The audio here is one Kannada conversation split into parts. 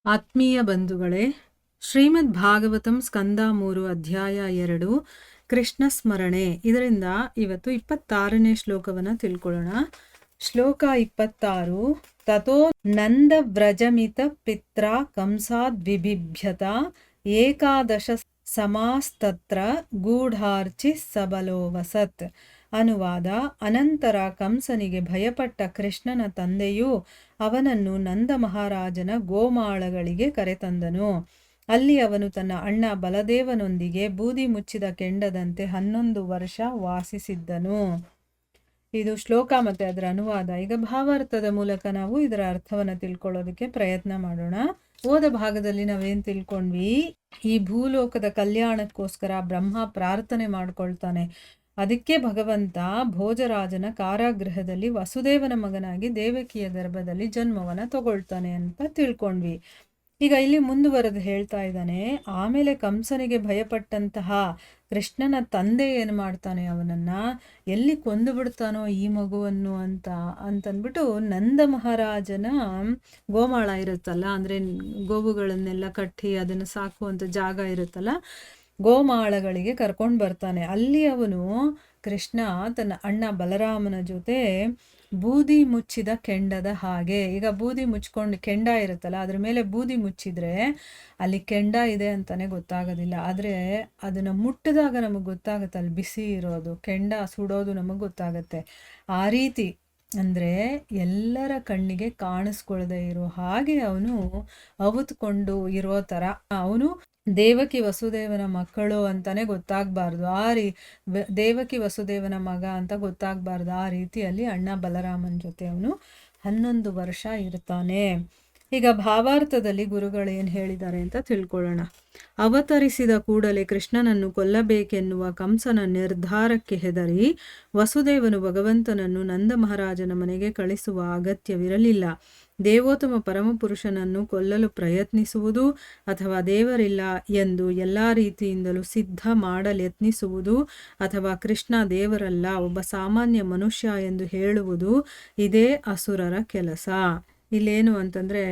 ಆತ್ಮೀಯ ಬಂಧುಗಳೇ, ಶ್ರೀಮದ್ ಭಾಗವತಂ ಸ್ಕಂದ 3 ಅಧ್ಯಾಯ 2 ಕೃಷ್ಣ ಸ್ಮರಣೆ. ಇದರಿಂದ ಇವತ್ತು 26ನೇ ಶ್ಲೋಕವನ್ನು ತಿಳ್ಕೊಳ್ಳೋಣ. ಶ್ಲೋಕ 26. ತಥೋ ನಂದ ವ್ರಜಮಿತ ಪಿತ್ರ ಕಂಸಾದ್ವಿಬಿಭ್ಯತ ಏಕಾದಶ ಸಮಾಸ್ತತ್ರ ಗೂಢಾರ್ಚಿ ಸಬಲೋವಸತ್. ಅನುವಾದ: ಅನಂತರ ಕಂಸನಿಗೆ ಭಯಪಟ್ಟ ಕೃಷ್ಣನ ತಂದೆಯು ಅವನನ್ನು ನಂದ ಮಹಾರಾಜನ ಗೋಮಾಳಗಳಿಗೆ ಕರೆತಂದನು. ಅಲ್ಲಿ ಅವನು ತನ್ನ ಅಣ್ಣ ಬಲದೇವನೊಂದಿಗೆ ಬೂದಿ ಮುಚ್ಚಿದ ಕೆಂಡದಂತೆ 11 ವರ್ಷ ವಾಸಿಸಿದ್ದನು. ಇದು ಶ್ಲೋಕ ಮತ್ತೆ ಅದರ ಅನುವಾದ. ಈಗ ಭಾವಾರ್ಥದ ಮೂಲಕ ನಾವು ಇದರ ಅರ್ಥವನ್ನು ತಿಳ್ಕೊಳ್ಳೋದಕ್ಕೆ ಪ್ರಯತ್ನ ಮಾಡೋಣ. ಹೋದ ಭಾಗದಲ್ಲಿ ನಾವೇನ್ ತಿಳ್ಕೊಂಡ್ವಿ? ಈ ಭೂಲೋಕದ ಕಲ್ಯಾಣಕ್ಕೋಸ್ಕರ ಬ್ರಹ್ಮ ಪ್ರಾರ್ಥನೆ ಮಾಡ್ಕೊಳ್ತಾನೆ. ಅದಕ್ಕೆ ಭಗವಂತ ಭೋಜರಾಜನ ಕಾರಾಗೃಹದಲ್ಲಿ ವಸುದೇವನ ಮಗನಾಗಿ ದೇವಕಿಯ ಗರ್ಭದಲ್ಲಿ ಜನ್ಮವನ್ನ ತಗೊಳ್ತಾನೆ ಅಂತ ತಿಳ್ಕೊಂಡ್ವಿ. ಈಗ ಇಲ್ಲಿ ಮುಂದುವರೆದು ಹೇಳ್ತಾ ಇದ್ದಾನೆ, ಆಮೇಲೆ ಕಂಸನಿಗೆ ಭಯಪಟ್ಟಂತಹ ಕೃಷ್ಣನ ತಂದೆ ಏನು ಮಾಡ್ತಾನೆ, ಅವನನ್ನ ಎಲ್ಲಿ ಕೊಂದು ಬಿಡ್ತಾನೋ ಈ ಮಗುವನ್ನು ಅಂತಂದ್ಬಿಟ್ಟು ನಂದ ಮಹಾರಾಜನ ಗೋಮಾಳ ಇರುತ್ತಲ್ಲ, ಅಂದ್ರೆ ಗೋವುಗಳನ್ನೆಲ್ಲ ಕಟ್ಟಿ ಅದನ್ನು ಸಾಕುವಂತ ಜಾಗ ಇರುತ್ತಲ್ಲ, ಗೋಮಾಳಗಳಿಗೆ ಕರ್ಕೊಂಡು ಬರ್ತಾನೆ. ಅಲ್ಲಿ ಅವನು ಕೃಷ್ಣ ತನ್ನ ಅಣ್ಣ ಬಲರಾಮನ ಜೊತೆ ಬೂದಿ ಮುಚ್ಚಿದ ಕೆಂಡದ ಹಾಗೆ, ಈಗ ಬೂದಿ ಮುಚ್ಕೊಂಡು ಕೆಂಡ ಇರುತ್ತಲ್ಲ, ಅದ್ರ ಮೇಲೆ ಬೂದಿ ಮುಚ್ಚಿದ್ರೆ ಅಲ್ಲಿ ಕೆಂಡ ಇದೆ ಅಂತಾನೆ ಗೊತ್ತಾಗೋದಿಲ್ಲ. ಆದ್ರೆ ಅದನ್ನ ಮುಟ್ಟಿದಾಗ ನಮಗೆ ಗೊತ್ತಾಗತ್ತೆ ಅಲ್ಲಿ ಬಿಸಿ ಇರೋದು, ಕೆಂಡ ಸುಡೋದು ನಮಗೆ ಗೊತ್ತಾಗತ್ತೆ. ಆ ರೀತಿ ಅಂದ್ರೆ ಎಲ್ಲರ ಕಣ್ಣಿಗೆ ಕಾಣಿಸ್ಕೊಳ್ಳದೆ ಇರೋ ಹಾಗೆ ಅವನು ಅವತ್ಕೊಂಡು ಇರೋ ತರ, ಅವನು ದೇವಕಿ ವಸುದೇವನ ಮಕ್ಕಳು ಅಂತಾನೆ ಗೊತ್ತಾಗ್ಬಾರ್ದು, ದೇವಕಿ ವಸುದೇವನ ಮಗ ಅಂತ ಗೊತ್ತಾಗ್ಬಾರ್ದು. ಆ ರೀತಿಯಲ್ಲಿ ಅಣ್ಣ ಬಲರಾಮನ ಜೊತೆ ಅವನು 11 ವರ್ಷ ಇರ್ತಾನೆ. ಈಗ ಭಾವಾರ್ಥದಲ್ಲಿ ಗುರುಗಳು ಏನು ಹೇಳಿದ್ದಾರೆ ಅಂತ ತಿಳ್ಕೊಳ್ಳೋಣ. ಅವತರಿಸಿದ ಕೂಡಲೇ ಕೃಷ್ಣನನ್ನು ಕೊಲ್ಲಬೇಕೆನ್ನುವ ಕಂಸನ ನಿರ್ಧಾರಕ್ಕೆ ಹೆದರಿ ವಸುದೇವನು ಭಗವಂತನನ್ನು ನಂದ ಮಹಾರಾಜನ ಮನೆಗೆ ಕಳಿಸುವ ಅಗತ್ಯವಿರಲಿಲ್ಲ. ದೇವೋತ್ತಮ ಪರಮಪುರುಷನನ್ನು ಕೊಲ್ಲಲು ಪ್ರಯತ್ನಿಸುವುದು ಅಥವಾ ದೇವರಿಲ್ಲ ಎಂದು ಎಲ್ಲ ರೀತಿಯಿಂದಲೂ ಸಿದ್ಧ ಮಾಡಲೆತ್ನಿಸುವುದು ಅಥವಾ ಕೃಷ್ಣ ದೇವರಲ್ಲ, ಒಬ್ಬ ಸಾಮಾನ್ಯ ಮನುಷ್ಯ ಎಂದು ಹೇಳುವುದು ಇದೇ ಅಸುರರ ಕೆಲಸ. ಇಲ್ಲೇನು ಅಂತಂದ್ರೆ,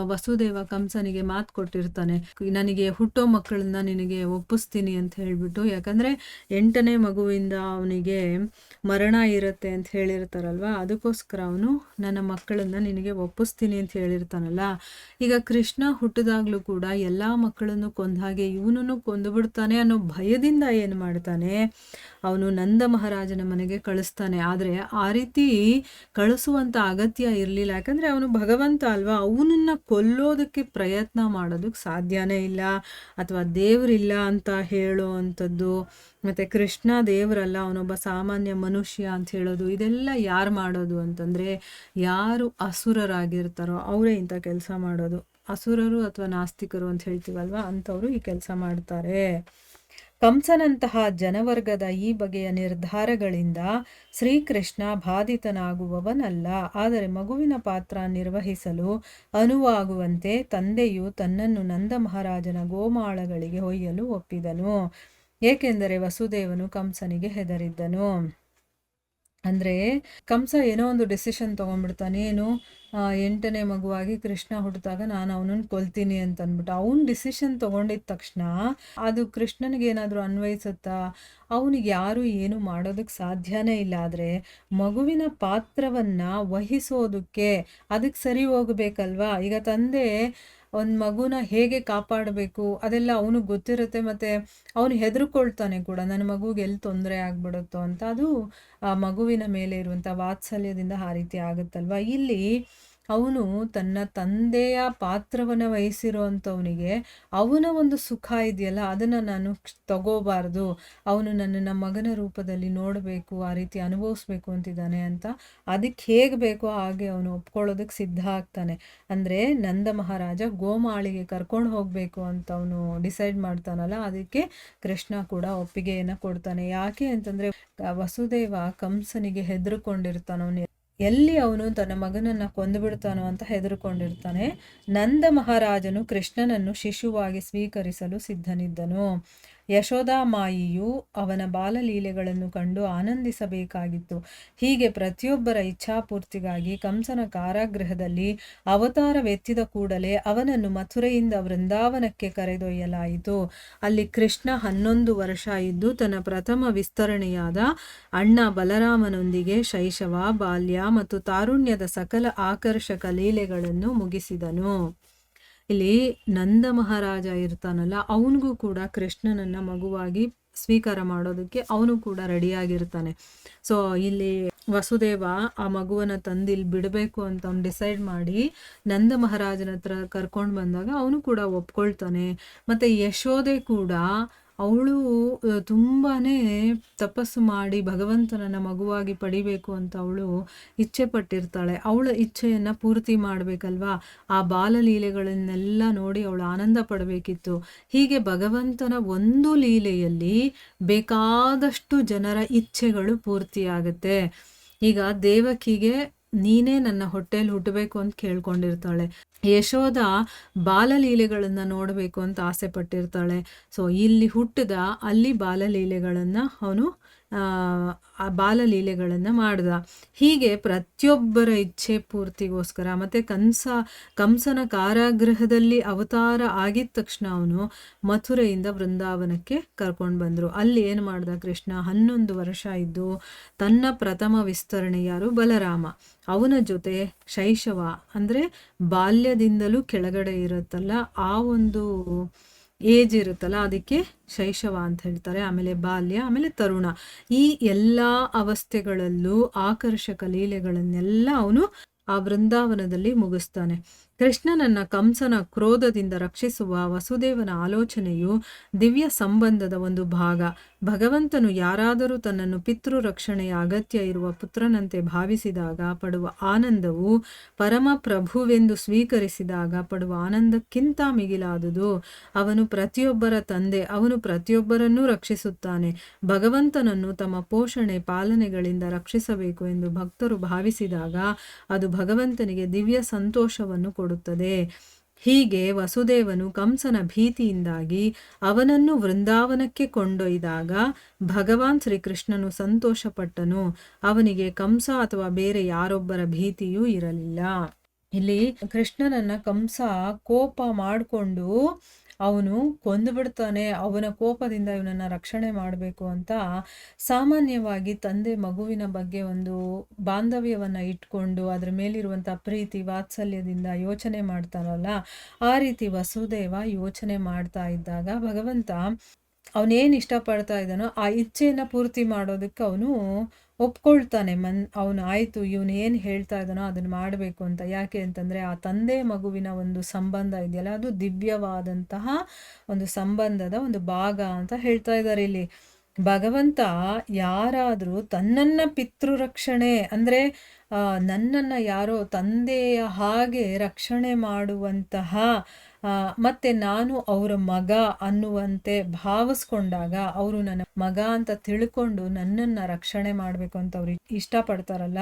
ವಸುದೇವ ಕಂಸನಿಗೆ ಮಾತು ಕೊಟ್ಟಿರ್ತಾನೆ, ನನಗೆ ಹುಟ್ಟೋ ಮಕ್ಕಳನ್ನ ನಿನಗೆ ಒಪ್ಪಿಸ್ತೀನಿ ಅಂತ ಹೇಳ್ಬಿಟ್ಟು. ಯಾಕಂದ್ರೆ 8ನೇ ಮಗುವಿಂದ ಅವನಿಗೆ ಮರಣ ಇರುತ್ತೆ ಅಂತ ಹೇಳಿರ್ತಾರಲ್ವಾ, ಅದಕ್ಕೋಸ್ಕರ ಅವನು ನನ್ನ ಮಕ್ಕಳನ್ನ ನಿನಗೆ ಒಪ್ಪಿಸ್ತೀನಿ ಅಂತ ಹೇಳಿರ್ತಾನಲ್ಲ. ಈಗ ಕೃಷ್ಣ ಹುಟ್ಟಿದಾಗ್ಲೂ ಕೂಡ ಎಲ್ಲಾ ಮಕ್ಕಳನ್ನು ಕೊಂದ ಹಾಗೆ ಇವನನ್ನು ಕೊಂದು ಬಿಡ್ತಾನೆ ಅನ್ನೋ ಭಯದಿಂದ ಏನು ಮಾಡ್ತಾನೆ, ಅವನು ನಂದ ಮಹಾರಾಜನ ಮನೆಗೆ ಕಳಿಸ್ತಾನೆ. ಆದ್ರೆ ಆ ರೀತಿ ಕಳಿಸುವಂತ ಅಗತ್ಯ ಇರಲಿಲ್ಲ, ಯಾಕಂದ್ರೆ ಅವನು ಭಗವಂತ ಅಲ್ವಾ, ಅವನನ್ನ ಕೊಲ್ಲೋದಕ್ಕೆ ಪ್ರಯತ್ನ ಮಾಡೋದಕ್ಕೆ ಸಾಧ್ಯನೇ ಇಲ್ಲ. ಅಥವಾ ದೇವರಿಲ್ಲ ಅಂತ ಹೇಳೋ ಅಂಥದ್ದು, ಮತ್ತೆ ಕೃಷ್ಣ ದೇವರಲ್ಲ, ಅವನೊಬ್ಬ ಸಾಮಾನ್ಯ ಮನುಷ್ಯ ಅಂತ ಹೇಳೋದು, ಇದೆಲ್ಲ ಯಾರು ಮಾಡೋದು ಅಂತಂದ್ರೆ ಯಾರು ಅಸುರರಾಗಿರ್ತಾರೋ ಅವರೇ ಇಂಥ ಕೆಲಸ ಮಾಡೋದು. ಅಸುರರು ಅಥವಾ ನಾಸ್ತಿಕರು ಅಂತ ಹೇಳ್ತೀವಲ್ವಾ, ಅಂಥವ್ರು ಈ ಕೆಲಸ ಮಾಡ್ತಾರೆ. ಕಂಸನಂತಹ ಜನವರ್ಗದ ಈ ಬಗೆಯ ನಿರ್ಧಾರಗಳಿಂದ ಶ್ರೀಕೃಷ್ಣ ಬಾಧಿತನಾಗುವವನಲ್ಲ. ಆದರೆ ಮಗುವಿನ ಪಾತ್ರ ನಿರ್ವಹಿಸಲು ಅನುವಾಗುವಂತೆ ತಂದೆಯು ತನ್ನನ್ನು ನಂದ ಮಹಾರಾಜನ ಗೋಮಾಳಗಳಿಗೆ ಒಯ್ಯಲು ಒಪ್ಪಿದನು. ಏಕೆಂದರೆ ವಸುದೇವನು ಕಂಸನಿಗೆ ಹೆದರಿದ್ದನು. ಅಂದ್ರೆ ಕಂಸ ಏನೋ ಒಂದು ಡಿಸಿಷನ್ ತಗೊಂಡ್ಬಿಡ್ತಾನೆ, ಏನು 8ನೇ ಮಗುವಾಗಿ ಕೃಷ್ಣ ಹುಟ್ಟಿದಾಗ ನಾನು ಅವನನ್ನು ಕೊಲ್ತೀನಿ ಅಂತ ಅಂದ್ಬಿಟ್ಟು ಅವನು ಡಿಸಿಷನ್ ತಗೊಂಡಿದ ತಕ್ಷಣ ಅದು ಕೃಷ್ಣನಿಗೆ ಏನಾದರೂ ಅನ್ವಯಿಸುತ್ತಾ? ಅವನಿಗೆ ಯಾರು ಏನು ಮಾಡೋದಕ್ಕೆ ಸಾಧ್ಯನೇ ಇಲ್ಲ. ಆದರೆ ಮಗುವಿನ ಪಾತ್ರವನ್ನ ವಹಿಸೋದಕ್ಕೆ ಅದಕ್ಕೆ ಸರಿ ಹೋಗ್ಬೇಕಲ್ವಾ. ಈಗ ತಂದೆ ಒಂದು ಮಗುನ ಹೇಗೆ ಕಾಪಾಡಬೇಕು ಅದೆಲ್ಲ ಅವನಿಗೆ ಗೊತ್ತಿರುತ್ತೆ, ಮತ್ತೆ ಅವನು ಹೆದರ್ಕೊಳ್ತಾನೆ ಕೂಡ, ನನ್ನ ಮಗುಗೆ ಎಲ್ಲಿ ತೊಂದರೆ ಆಗ್ಬಿಡುತ್ತೋ ಅಂತ. ಅದು ಆ ಮಗುವಿನ ಮೇಲೆ ಇರುವಂಥ ವಾತ್ಸಲ್ಯದಿಂದ ಆ ರೀತಿ ಆಗುತ್ತಲ್ವ. ಇಲ್ಲಿ ಅವನು ತನ್ನ ತಂದೆಯ ಪಾತ್ರವನ್ನು ವಹಿಸಿರೋ ಅಂಥವನಿಗೆ ಅವನ ಒಂದು ಸುಖ ಇದೆಯಲ್ಲ, ಅದನ್ನು ನಾನು ತಗೋಬಾರ್ದು, ಅವನು ನನ್ನನ್ನು ಮಗನ ರೂಪದಲ್ಲಿ ನೋಡಬೇಕು, ಆ ರೀತಿ ಅನುಭವಿಸ್ಬೇಕು ಅಂತಿದ್ದಾನೆ ಅಂತ. ಅದಕ್ಕೆ ಹೇಗೆ ಬೇಕೋ ಹಾಗೆ ಅವನು ಒಪ್ಕೊಳ್ಳೋದಕ್ಕೆ ಸಿದ್ಧ ಆಗ್ತಾನೆ. ಅಂದರೆ ನಂದ ಮಹಾರಾಜ ಗೋಮಾಳಿಗೆ ಕರ್ಕೊಂಡು ಹೋಗಬೇಕು ಅಂತ ಅವನು ಡಿಸೈಡ್ ಮಾಡ್ತಾನಲ್ಲ, ಅದಕ್ಕೆ ಕೃಷ್ಣ ಕೂಡ ಒಪ್ಪಿಗೆಯನ್ನು ಕೊಡ್ತಾನೆ. ಯಾಕೆ ಅಂತಂದರೆ ವಸುದೇವ ಕಂಸನಿಗೆ ಹೆದರ್ಕೊಂಡಿರ್ತಾನೆ, ಅವನು ಎಲ್ಲಿ ಅವನು ತನ್ನ ಮಗನನ್ನು ಕೊಂದು ಬಿಡ್ತಾನೋ ಅಂತ ಹೆದರ್ಕೊಂಡಿರ್ತಾನೆ. ನಂದ ಮಹಾರಾಜನು ಕೃಷ್ಣನನ್ನು ಶಿಶುವಾಗಿ ಸ್ವೀಕರಿಸಲು ಸಿದ್ಧನಿದ್ದನು. ಯಶೋದಾಮಾಯಿಯು ಅವನ ಬಾಲಲೀಲೆಗಳನ್ನು ಕಂಡು ಆನಂದಿಸಬೇಕಾಗಿತ್ತು. ಹೀಗೆ ಪ್ರತಿಯೊಬ್ಬರ ಇಚ್ಛಾಪೂರ್ತಿಗಾಗಿ ಕಂಸನ ಕಾರಾಗೃಹದಲ್ಲಿ ಅವತಾರವೆತ್ತಿದ ಕೂಡಲೇ ಅವನನ್ನು ಮಥುರೆಯಿಂದ ವೃಂದಾವನಕ್ಕೆ ಕರೆದೊಯ್ಯಲಾಯಿತು. ಅಲ್ಲಿ ಕೃಷ್ಣ 11 ವರ್ಷ ಇದ್ದು ತನ್ನ ಪ್ರಥಮ ವಿಸ್ತರಣೆಯಾದ ಅಣ್ಣ ಬಲರಾಮನೊಂದಿಗೆ ಶೈಶವ, ಬಾಲ್ಯ ಮತ್ತು ತಾರುಣ್ಯದ ಸಕಲ ಆಕರ್ಷಕ ಲೀಲೆಗಳನ್ನು ಮುಗಿಸಿದನು. ಇಲ್ಲಿ ನಂದ ಮಹಾರಾಜ ಇರ್ತಾನಲ್ಲ, ಅವನಿಗೂ ಕೂಡ ಕೃಷ್ಣನನ್ನ ಮಗುವಾಗಿ ಸ್ವೀಕಾರ ಮಾಡೋದಕ್ಕೆ ಅವನು ಕೂಡ ರೆಡಿಯಾಗಿರ್ತಾನೆ. ಸೊ ಇಲ್ಲಿ ವಸುದೇವ ಆ ಮಗುವನ್ನ ತಂದು ಇಲ್ಲಿ ಬಿಡಬೇಕು ಅಂತ ಅವ್ನು ಡಿಸೈಡ್ ಮಾಡಿ ನಂದ ಮಹಾರಾಜನ ಹತ್ರ ಕರ್ಕೊಂಡು ಬಂದಾಗ ಅವನು ಕೂಡ ಒಪ್ಕೊಳ್ತಾನೆ. ಮತ್ತೆ ಯಶೋದೆ ಕೂಡ ಅವಳು ತುಂಬಾನೇ ತಪಸ್ಸು ಮಾಡಿ ಭಗವಂತನನ್ನ ಮಗುವಾಗಿ ಪಡಿಬೇಕು ಅಂತ ಅವಳು ಇಚ್ಛೆ ಪಟ್ಟಿರ್ತಾಳೆ. ಅವಳ ಇಚ್ಛೆಯನ್ನ ಪೂರ್ತಿ ಮಾಡ್ಬೇಕಲ್ವಾ, ಆ ಬಾಲಲೀಲೆಗಳನ್ನೆಲ್ಲ ನೋಡಿ ಅವಳು ಆನಂದ ಪಡಬೇಕಿತ್ತು. ಹೀಗೆ ಭಗವಂತನ ಒಂದು ಲೀಲೆಯಲ್ಲಿ ಬೇಕಾದಷ್ಟು ಜನರ ಇಚ್ಛೆಗಳು ಪೂರ್ತಿಯಾಗುತ್ತೆ. ಈಗ ದೇವಕಿಗೆ ನೀನೇ ನನ್ನ ಹೊಟ್ಟೆಯಲ್ಲಿ ಹುಟ್ಟಬೇಕು ಅಂತ ಕೇಳ್ಕೊಂಡಿರ್ತಾಳೆ. ಯಶೋದ ಬಾಲಲೀಲೆಗಳನ್ನ ನೋಡಬೇಕು ಅಂತ ಆಸೆ ಪಟ್ಟಿರ್ತಾಳೆ. ಸೊ ಇಲ್ಲಿ ಹುಟ್ಟಿದ ಅಲ್ಲಿ ಬಾಲಲೀಲೆಗಳನ್ನ ಅವನು ಆ ಬಾಲಲೀಲೆಗಳನ್ನ ಮಾಡ್ದ. ಹೀಗೆ ಪ್ರತಿಯೊಬ್ಬರ ಇಚ್ಛೆ ಪೂರ್ತಿಗೋಸ್ಕರ ಮತ್ತೆ ಕಂಸನ ಕಾರಾಗೃಹದಲ್ಲಿ ಅವತಾರ ಆಗಿದ ತಕ್ಷಣ ಅವನು ಮಥುರೆಯಿಂದ ವೃಂದಾವನಕ್ಕೆ ಕರ್ಕೊಂಡು ಬಂದ್ರು. ಅಲ್ಲಿ ಏನು ಮಾಡ್ದ ಕೃಷ್ಣ? 11 ವರ್ಷ ಇದ್ದು ತನ್ನ ಪ್ರಥಮ ವಿಸ್ತರಣೆ ಯಾರು? ಬಲರಾಮ. ಅವನ ಜೊತೆ ಶೈಶವ ಅಂದ್ರೆ ಬಾಲ್ಯದಿಂದಲೂ ಕೆಳಗಡೆ ಇರುತ್ತಲ್ಲ, ಆ ಒಂದು ಏಜ್ ಇರುತ್ತಲ್ಲ, ಅದಕ್ಕೆ ಶೈಶವ ಅಂತ ಹೇಳ್ತಾರೆ. ಆಮೇಲೆ ಬಾಲ್ಯ, ಆಮೇಲೆ ತರುಣ. ಈ ಎಲ್ಲ ಅವಸ್ಥೆಗಳಲ್ಲೂ ಆಕರ್ಷಕ ಲೀಲೆಗಳನ್ನೆಲ್ಲ ಅವನು ಆ ವೃಂದಾವನದಲ್ಲಿ ಮುಗಿಸ್ತಾನೆ. ಕೃಷ್ಣನನ್ನ ಕಂಸನ ಕ್ರೋಧದಿಂದ ರಕ್ಷಿಸುವ ವಸುದೇವನ ಆಲೋಚನೆಯು ದಿವ್ಯ ಸಂಬಂಧದ ಒಂದು ಭಾಗ. ಭಗವಂತನು ಯಾರಾದರೂ ತನ್ನನ್ನು ಪಿತೃ ರಕ್ಷಣೆಯ ಅಗತ್ಯ ಇರುವ ಪುತ್ರನಂತೆ ಭಾವಿಸಿದಾಗ ಪಡುವ ಆನಂದವು ಪರಮ ಪ್ರಭುವೆಂದು ಸ್ವೀಕರಿಸಿದಾಗ ಪಡುವ ಆನಂದಕ್ಕಿಂತ ಮಿಗಿಲಾದುದು. ಅವನು ಪ್ರತಿಯೊಬ್ಬರ ತಂದೆ, ಅವನು ಪ್ರತಿಯೊಬ್ಬರನ್ನೂ ರಕ್ಷಿಸುತ್ತಾನೆ. ಭಗವಂತನನ್ನು ತಮ್ಮ ಪೋಷಣೆ ಪಾಲನೆಗಳಿಂದ ರಕ್ಷಿಸಬೇಕು ಎಂದು ಭಕ್ತರು ಭಾವಿಸಿದಾಗ ಅದು ಭಗವಂತನಿಗೆ ದಿವ್ಯ ಸಂತೋಷವನ್ನು ಕೊಡುತ್ತದೆ. ಹೀಗೆ ವಸುದೇವನು ಕಂಸನ ಭೀತಿಯಿಂದಾಗಿ ಅವನನ್ನು ವೃಂದಾವನಕ್ಕೆ ಕೊಂಡೊಯ್ದಾಗ ಭಗವಾನ್ ಶ್ರೀಕೃಷ್ಣನು ಸಂತೋಷಪಟ್ಟನು. ಅವನಿಗೆ ಕಂಸ ಅಥವಾ ಬೇರೆ ಯಾರೊಬ್ಬರ ಭೀತಿಯೂ ಇರಲಿಲ್ಲ. ಇಲ್ಲಿ ಕೃಷ್ಣನನ್ನ ಕಂಸ ಕೋಪ ಮಾಡಿಕೊಂಡು ಅವನು ಕೊಂದುಬಿಡ್ತಾನೆ. ಅವನ ಕೋಪದಿಂದ ಇವನನ್ನ ರಕ್ಷಣೆ ಮಾಡಬೇಕು ಅಂತ ಸಾಮಾನ್ಯವಾಗಿ ತಂದೆ ಮಗುವಿನ ಬಗ್ಗೆ ಒಂದು ಬಾಂಧವ್ಯವನ್ನ ಇಟ್ಕೊಂಡು ಅದ್ರ ಮೇಲಿರುವಂಥ ಪ್ರೀತಿ ವಾತ್ಸಲ್ಯದಿಂದ ಯೋಚನೆ ಮಾಡ್ತಾನಲ್ಲ, ಆ ರೀತಿ ವಸುದೇವ ಯೋಚನೆ ಮಾಡ್ತಾ ಇದ್ದಾಗ ಭಗವಂತ ಅವನೇನು ಇಷ್ಟಪಡ್ತಾ ಇದ್ದಾನೋ ಆ ಇಚ್ಛೆಯನ್ನು ಪೂರ್ತಿ ಮಾಡೋದಕ್ಕೆ ಅವನು ಒಪ್ಕೊಳ್ತಾನೆ. ಅವನು ಆಯಿತು, ಇವನು ಏನು ಹೇಳ್ತಾ ಇದ್ದಾನೋ ಅದನ್ನು ಮಾಡಬೇಕು ಅಂತ. ಯಾಕೆ ಅಂತಂದರೆ ಆ ತಂದೆ ಮಗುವಿನ ಒಂದು ಸಂಬಂಧ ಇದೆಯಲ್ಲ, ಅದು ದಿವ್ಯವಾದಂತಹ ಒಂದು ಸಂಬಂಧದ ಒಂದು ಭಾಗ ಅಂತ ಹೇಳ್ತಾ ಇದ್ದಾರೆ ಇಲ್ಲಿ. ಭಗವಂತ ಯಾರಾದರೂ ತನ್ನನ್ನು ಪಿತೃರಕ್ಷಣೆ ಅಂದರೆ ನನ್ನನ್ನು ಯಾರೋ ತಂದೆಯ ಹಾಗೆ ರಕ್ಷಣೆ ಮಾಡುವಂತಹ ಮತ್ತೆ ನಾನು ಅವರ ಮಗ ಅನ್ನುವಂತೆ ಭಾವಿಸ್ಕೊಂಡಾಗ, ಅವರು ನನ್ನ ಮಗ ಅಂತ ತಿಳ್ಕೊಂಡು ನನ್ನನ್ನು ರಕ್ಷಣೆ ಮಾಡಬೇಕು ಅಂತ ಅವ್ರು ಇಷ್ಟಪಡ್ತಾರಲ್ಲ,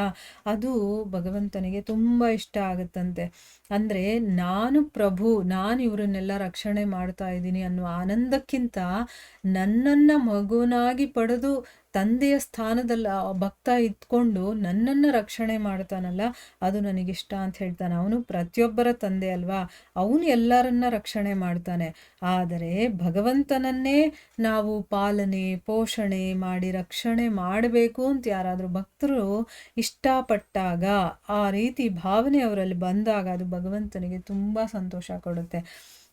ಅದು ಭಗವಂತನಿಗೆ ತುಂಬ ಇಷ್ಟ ಆಗುತ್ತಂತೆ. ಅಂದರೆ ನಾನು ಪ್ರಭು, ನಾನು ಇವರನ್ನೆಲ್ಲ ರಕ್ಷಣೆ ಮಾಡ್ತಾ ಇದ್ದೀನಿ ಅನ್ನುವ ಆನಂದಕ್ಕಿಂತ ನನ್ನನ್ನು ಮಗುನಾಗಿ ಪಡೆದು ತಂದೆಯ ಸ್ಥಾನದಲ್ಲಿ ಭಕ್ತ ಇದ್ಕೊಂಡು ನನ್ನನ್ನು ರಕ್ಷಣೆ ಮಾಡ್ತಾನಲ್ಲ, ಅದು ನನಗಿಷ್ಟ ಅಂತ ಹೇಳ್ತಾನೆ. ಅವನು ಪ್ರತಿಯೊಬ್ಬರ ತಂದೆ ಅಲ್ವಾ, ಅವನು ಎಲ್ಲರನ್ನ ರಕ್ಷಣೆ ಮಾಡ್ತಾನೆ. ಆದರೆ ಭಗವಂತನನ್ನೇ ನಾವು ಪಾಲನೆ ಪೋಷಣೆ ಮಾಡಿ ರಕ್ಷಣೆ ಮಾಡಬೇಕು ಅಂತ ಯಾರಾದರೂ ಭಕ್ತರು ಇಷ್ಟಪಟ್ಟಾಗ, ಆ ರೀತಿ ಭಾವನೆ ಅವರಲ್ಲಿ ಬಂದಾಗ ಅದು ಭಗವಂತನಿಗೆ ತುಂಬ ಸಂತೋಷ ಕೊಡುತ್ತೆ.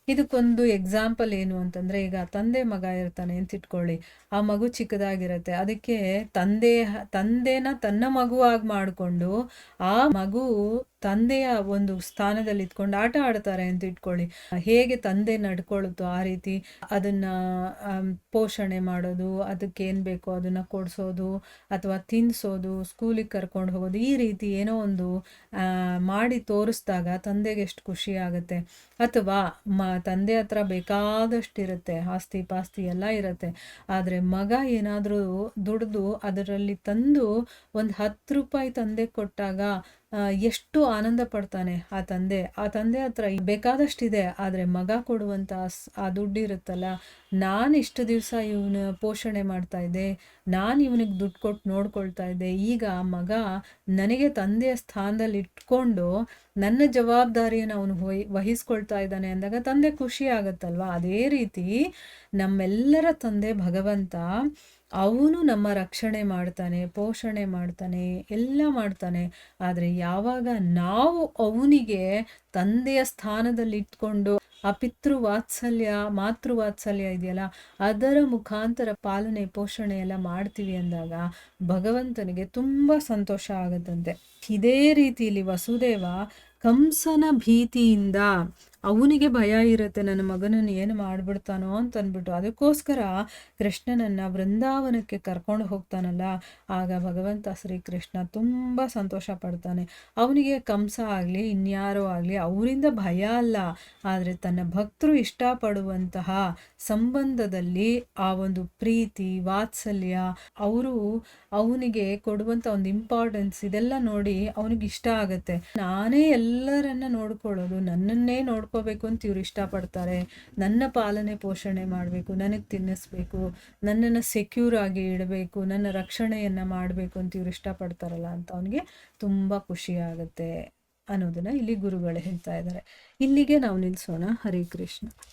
ಇದಕ್ಕೊಂದು ಎಕ್ಸಾಂಪಲ್ ಏನು ಅಂತಂದರೆ, ಈಗ ತಂದೆ ಮಗ ಇರ್ತಾನೆ ಅಂತ ಇಟ್ಕೊಳ್ಳಿ. ಆ ಮಗು ಚಿಕ್ಕದಾಗಿರುತ್ತೆ, ಅದಕ್ಕೆ ತಂದೆನ ತನ್ನ ಮಗುವಾಗಿ ಮಾಡಿಕೊಂಡು ಆ ಮಗು ತಂದೆಯ ಒಂದು ಸ್ಥಾನದಲ್ಲಿ ಇಟ್ಕೊಂಡು ಆಟ ಆಡ್ತಾರೆ ಅಂತ ಇಟ್ಕೊಳ್ಳಿ. ಹೇಗೆ ತಂದೆ ನಡ್ಕೊಳ್ಳುತ್ತೋ ಆ ರೀತಿ ಅದನ್ನ ಪೋಷಣೆ ಮಾಡೋದು, ಅದಕ್ಕೆ ಏನು ಬೇಕೋ ಅದನ್ನ ಕೊಡಿಸೋದು ಅಥವಾ ತಿನ್ನಿಸೋದು, ಸ್ಕೂಲಿಗೆ ಕರ್ಕೊಂಡು ಹೋಗೋದು, ಈ ರೀತಿ ಏನೋ ಒಂದು ಮಾಡಿ ತೋರಿಸಿದಾಗ ತಂದೆಗೆ ಎಷ್ಟು ಖುಷಿ ಆಗುತ್ತೆ. ಅಥವಾ ತಂದೆ ಹತ್ರ ಬೇಕಾದಷ್ಟಿರುತ್ತೆ, ಆಸ್ತಿ ಪಾಸ್ತಿ ಎಲ್ಲ ಇರುತ್ತೆ. ಆದರೆ ಮಗ ಏನಾದರೂ ದುಡಿದು ಅದರಲ್ಲಿ ತಂದು ಒಂದು 10 ರೂಪಾಯಿ ತಂದೆ ಕೊಟ್ಟಾಗ ಎಷ್ಟು ಆನಂದ ಪಡ್ತಾನೆ ಆ ತಂದೆ ಹತ್ರ ಬೇಕಾದಷ್ಟಿದೆ, ಆದರೆ ಮಗ ಕೊಡುವಂಥ ಆ ದುಡ್ಡಿರುತ್ತಲ್ಲ, ನಾನು ಇಷ್ಟು ದಿವಸ ಇವನ ಪೋಷಣೆ ಮಾಡ್ತಾ ಇದ್ದೆ, ನಾನು ಇವನಿಗೆ ದುಡ್ಡು ಕೊಟ್ಟು ನೋಡ್ಕೊಳ್ತಾ ಇದ್ದೆ, ಈಗ ಮಗ ನನಗೆ ತಂದೆಯ ಸ್ಥಾನದಲ್ಲಿ ಇಟ್ಕೊಂಡು ನನ್ನ ಜವಾಬ್ದಾರಿಯನ್ನು ಅವನು ವಹಿಸ್ಕೊಳ್ತಾ ಇದ್ದಾನೆ ಅಂದಾಗ ತಂದೆ ಖುಷಿ ಆಗುತ್ತಲ್ವ. ಅದೇ ರೀತಿ ನಮ್ಮೆಲ್ಲರ ತಂದೆ ಭಗವಂತ, ಅವನು ನಮ್ಮ ರಕ್ಷಣೆ ಮಾಡ್ತಾನೆ, ಪೋಷಣೆ ಮಾಡ್ತಾನೆ, ಎಲ್ಲ ಮಾಡ್ತಾನೆ. ಆದರೆ ಯಾವಾಗ ನಾವು ಅವನಿಗೆ ತಂದೆಯ ಸ್ಥಾನದಲ್ಲಿ ಇಟ್ಕೊಂಡು ಆ ಪಿತೃವಾತ್ಸಲ್ಯ ಮಾತೃವಾತ್ಸಲ್ಯ ಇದೆಯಲ್ಲ, ಅದರ ಮುಖಾಂತರ ಪಾಲನೆ ಪೋಷಣೆ ಎಲ್ಲ ಮಾಡ್ತೀವಿ ಅಂದಾಗ ಭಗವಂತನಿಗೆ ತುಂಬ ಸಂತೋಷ ಆಗುತ್ತಂತೆ. ಇದೇ ರೀತಿಯಲ್ಲಿ ವಸುದೇವ ಕಂಸನ ಭೀತಿಯಿಂದ ಅವನಿಗೆ ಭಯ ಇರುತ್ತೆ, ನನ್ನ ಮಗನನ್ನು ಏನು ಮಾಡಿಬಿಡ್ತಾನೋ ಅಂತಂದ್ಬಿಟ್ಟು, ಅದಕ್ಕೋಸ್ಕರ ಕೃಷ್ಣನನ್ನು ಬೃಂದಾವನಕ್ಕೆ ಕರ್ಕೊಂಡು ಹೋಗ್ತಾನಲ್ಲ, ಆಗ ಭಗವಂತ ಶ್ರೀಕೃಷ್ಣ ತುಂಬ ಸಂತೋಷ ಪಡ್ತಾನೆ. ಅವನಿಗೆ ಕಂಸ ಆಗಲಿ ಇನ್ಯಾರೋ ಆಗಲಿ ಅವರಿಂದ ಭಯ ಅಲ್ಲ, ಆದರೆ ತನ್ನ ಭಕ್ತರು ಇಷ್ಟಪಡುವಂತಹ ಸಂಬಂಧದಲ್ಲಿ ಆ ಒಂದು ಪ್ರೀತಿ ವಾತ್ಸಲ್ಯ, ಅವರು ಅವನಿಗೆ ಕೊಡುವಂಥ ಒಂದು ಇಂಪಾರ್ಟೆನ್ಸ್, ಇದೆಲ್ಲ ನೋಡಿ ಅವನಿಗೆ ಇಷ್ಟ ಆಗುತ್ತೆ. ನಾನೇ ಎಲ್ಲರನ್ನ ನೋಡ್ಕೊಳ್ಳೋದು, ನನ್ನನ್ನೇ ನೋಡ್ಕೋಬೇಕು ಅಂತ ಇವ್ರು ಇಷ್ಟಪಡ್ತಾರೆ, ನನ್ನ ಪಾಲನೆ ಪೋಷಣೆ ಮಾಡಬೇಕು, ನನಗೆ ತಿನ್ನಿಸ್ಬೇಕು, ನನ್ನನ್ನು ಸೆಕ್ಯೂರ್ ಆಗಿ ಇಡಬೇಕು, ನನ್ನ ರಕ್ಷಣೆಯನ್ನು ಮಾಡಬೇಕು ಅಂತ ಇವ್ರು ಇಷ್ಟಪಡ್ತಾರಲ್ಲ ಅಂತ ಅವನಿಗೆ ತುಂಬ ಖುಷಿ ಆಗುತ್ತೆ ಅನ್ನೋದನ್ನು ಇಲ್ಲಿ ಗುರುಗಳು ಹೇಳ್ತಾ ಇದ್ದಾರೆ. ಇಲ್ಲಿಗೆ ನಾವು ನಿಲ್ಲಿಸೋಣ. ಹರೇ ಕೃಷ್ಣ.